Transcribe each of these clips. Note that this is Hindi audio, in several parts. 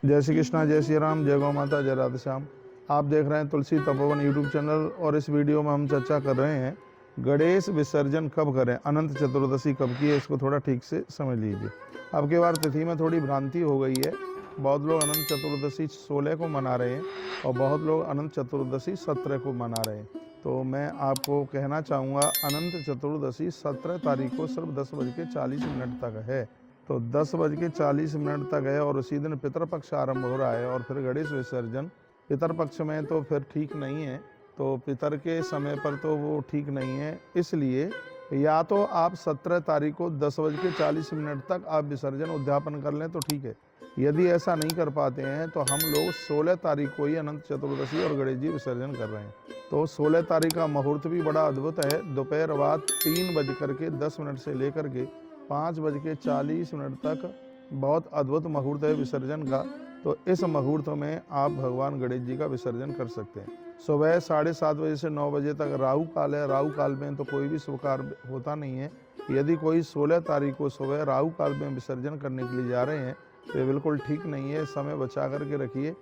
जय श्री कृष्णा, जय श्री राम, जय गौ माता, जय राधे श्याम। आप देख रहे हैं तुलसी तपोवन यूट्यूब चैनल और इस वीडियो में हम चर्चा कर रहे हैं गणेश विसर्जन कब करें, अनंत चतुर्दशी कब की है, इसको थोड़ा ठीक से समझ लीजिए। अब की बार तिथि में थोड़ी भ्रांति हो गई है। बहुत लोग अनंत चतुर्दशी 16 को मना रहे हैं और बहुत लोग अनंत चतुर्दशी 17 को मना रहे हैं। तो मैं आपको कहना चाहूँगा अनंत चतुर्दशी 17 तारीख को सिर्फ 10:40 तक है। तो 10:40 तक है और उसी दिन पितरपक्ष आरंभ हो रहा है और फिर गणेश विसर्जन पितरपक्ष में तो फिर ठीक नहीं है, तो पितर के समय पर तो वो ठीक नहीं है। इसलिए या तो आप 17 तारीख को 10:40 तक आप विसर्जन उद्यापन कर लें तो ठीक है। यदि ऐसा नहीं कर पाते हैं तो हम लोग 16 तारीख को ही अनंत चतुर्दशी और गणेश जी विसर्जन कर रहे हैं। तो 16 तारीख का मुहूर्त भी बड़ा अद्भुत है। दोपहर बाद 3:10 से लेकर के 5:40 तक बहुत अद्भुत मुहूर्त है विसर्जन का। तो इस मुहूर्त में आप भगवान गणेश जी का विसर्जन कर सकते हैं। सुबह 7:30 बजे से 9 बजे तक राहु काल है। राहु काल में तो कोई भी शुभ कार्य होता नहीं है। यदि कोई 16 तारीख को सुबह राहु काल में विसर्जन करने के लिए जा रहे हैं तो ये बिल्कुल ठीक नहीं है। समय बचा करके रखिए।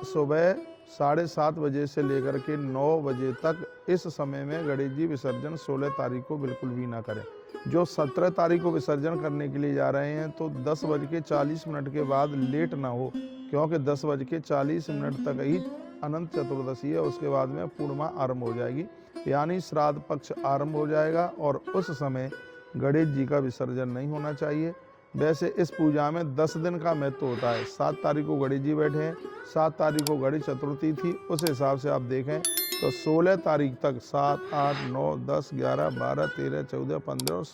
सुबह 7:30 बजे से लेकर के 9 बजे तक इस समय में गणेश जी विसर्जन 16 तारीख को बिल्कुल भी ना करें। जो 17 तारीख को विसर्जन करने के लिए जा रहे हैं तो 10:40 के बाद लेट ना हो, क्योंकि 10:40 तक ही अनंत चतुर्दशी है। उसके बाद में पूर्णिमा आरंभ हो जाएगी, यानी श्राद्ध पक्ष आरंभ हो जाएगा और उस समय गणेश जी का विसर्जन नहीं होना चाहिए। वैसे इस पूजा में 10 दिन का महत्व होता है। 7 तारीख को गणेश जी बैठे हैं, 7 तारीख को गणेश चतुर्थी थी, उस हिसाब से आप देखें तो 16 तारीख तक 7, 8, 9, 10, 11, 12, 13, 14, 15 और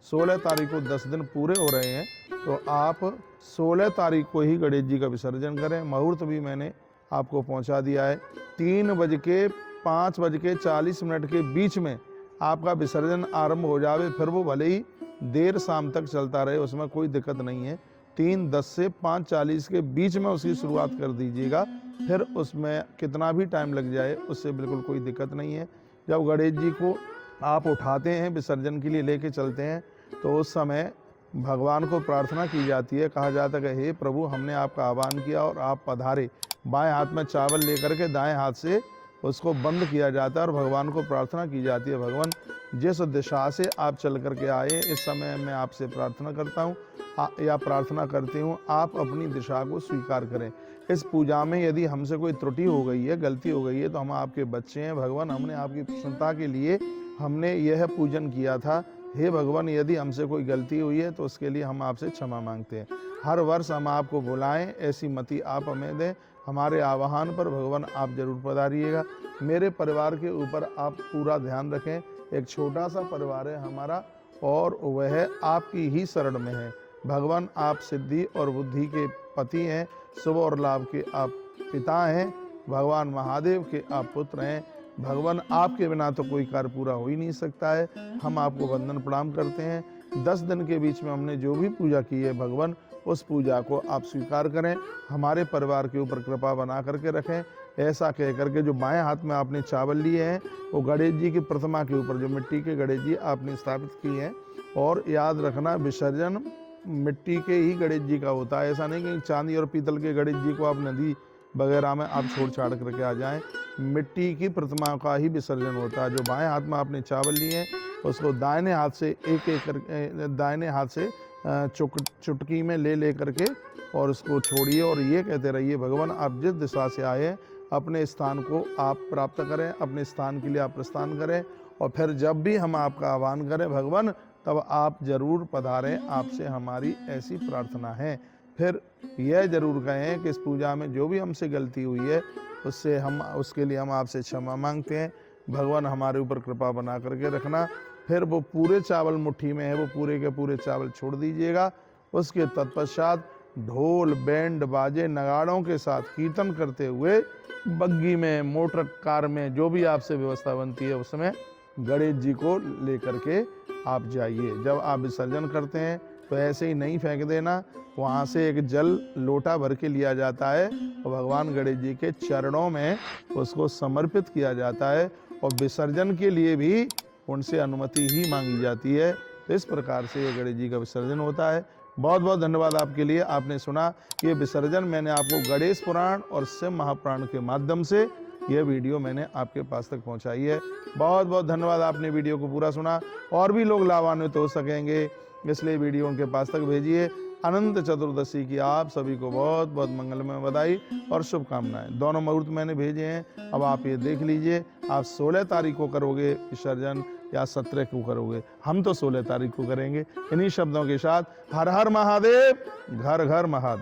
16 तारीख को 10 दिन पूरे हो रहे हैं। तो आप 16 तारीख को ही गणेश जी का विसर्जन करें। मुहूर्त भी मैंने आपको पहुंचा दिया है। 3:05:40 के बीच में आपका विसर्जन आरंभ हो जावे, फिर वो भले ही देर शाम तक चलता रहे, उसमें कोई दिक्कत नहीं है। 3:10 से 5:40 के बीच में उसकी शुरुआत कर दीजिएगा, फिर उसमें कितना भी टाइम लग जाए उससे बिल्कुल कोई दिक्कत नहीं है। जब गणेश जी को आप उठाते हैं, विसर्जन के लिए लेके चलते हैं, तो उस समय भगवान को प्रार्थना की जाती है। कहा जाता है कि हे प्रभु, हमने आपका आह्वान किया और आप पधारे। बाएं हाथ में चावल लेकर के दाएं हाथ से उसको बंद किया जाता है और भगवान को प्रार्थना की जाती है, भगवान जिस दिशा से आप चल करके आए, इस समय मैं आपसे प्रार्थना करता हूँ या प्रार्थना करती हूँ, आप अपनी दिशा को स्वीकार करें। इस पूजा में यदि हमसे कोई त्रुटि हो गई है, गलती हो गई है, तो हम आपके बच्चे हैं भगवान, हमने आपकी प्रसन्नता के लिए हमने यह पूजन किया था। हे भगवान, यदि हमसे कोई गलती हुई है तो उसके लिए हम आपसे क्षमा मांगते हैं। हर वर्ष हम आपको बुलाएं, ऐसी मति आप हमें दें। हमारे आह्वान पर भगवान आप जरूर पधारिएगा। मेरे परिवार के ऊपर आप पूरा ध्यान रखें। एक छोटा सा परिवार है हमारा और वह आपकी ही शरण में है। भगवान, आप सिद्धि और बुद्धि के पति हैं, शुभ और लाभ के आप पिता हैं, भगवान महादेव के आप पुत्र हैं। भगवान, आपके बिना तो कोई कार्य पूरा हो ही नहीं सकता है। हम आपको वंदन प्रणाम करते हैं। 10 दिन के बीच में हमने जो भी पूजा की है भगवान, उस पूजा को आप स्वीकार करें, हमारे परिवार के ऊपर कृपा बना करके रखें। ऐसा कह करके जो बाएं हाथ में आपने चावल लिए हैं वो गणेश जी की प्रतिमा के ऊपर, जो मिट्टी के गणेश जी आपने स्थापित किए हैं, और याद रखना विसर्जन मिट्टी के ही गणेश जी का होता है। ऐसा नहीं कि चांदी और पीतल के गणेश जी को आप नदी वगैरह में आप छोड़ छाड़ करके आ जाएं। मिट्टी की प्रतिमा का ही विसर्जन होता है। जो बाएं हाथ में आपने चावल लिए हैं उसको दाहिने हाथ से दाहिने हाथ से चुटकी में ले करके और उसको छोड़िए और ये कहते रहिए, भगवान आप जिस दिशा से आए हैं अपने स्थान को आप प्राप्त करें, अपने स्थान के लिए आप प्रस्थान करें। और फिर जब भी हम आपका आह्वान करें भगवान, तब आप जरूर पधारें, आपसे हमारी ऐसी प्रार्थना है। फिर यह जरूर कहें कि इस पूजा में जो भी हमसे गलती हुई है उसके लिए हम आपसे क्षमा मांगते हैं। भगवान, हमारे ऊपर कृपा बना करके रखना। फिर वो पूरे चावल मुट्ठी में है, वो पूरे के पूरे चावल छोड़ दीजिएगा। उसके तत्पश्चात ढोल, बैंड, बाजे, नगाड़ों के साथ कीर्तन करते हुए बग्गी में, मोटर कार में, जो भी आपसे व्यवस्था बनती है उसमें गणेश जी को लेकर के आप जाइए। जब आप विसर्जन करते हैं तो ऐसे ही नहीं फेंक देना, वहाँ से एक जल लोटा भर के लिया जाता है और भगवान गणेश जी के चरणों में उसको समर्पित किया जाता है और विसर्जन के लिए भी उनसे अनुमति ही मांगी जाती है। तो इस प्रकार से गणेश जी का विसर्जन होता है। बहुत बहुत धन्यवाद आपके लिए। आपने सुना कि ये विसर्जन मैंने आपको गणेश पुराण और शिव महापुराण के माध्यम से यह वीडियो मैंने आपके पास तक पहुंचाई है। बहुत बहुत धन्यवाद, आपने वीडियो को पूरा सुना। और भी लोग लाभान्वित हो सकेंगे, इसलिए वीडियो उनके पास तक भेजिए। अनंत चतुर्दशी की आप सभी को बहुत बहुत मंगलमय बधाई और शुभकामनाएं। दोनों मुहूर्त मैंने भेजे हैं, अब आप ये देख लीजिए। आप 16 तारीख को करोगे विसर्जन या 17 को करोगे? हम तो 16 तारीख को करेंगे। इन्हीं शब्दों के साथ हर हर महादेव, घर घर महादेव।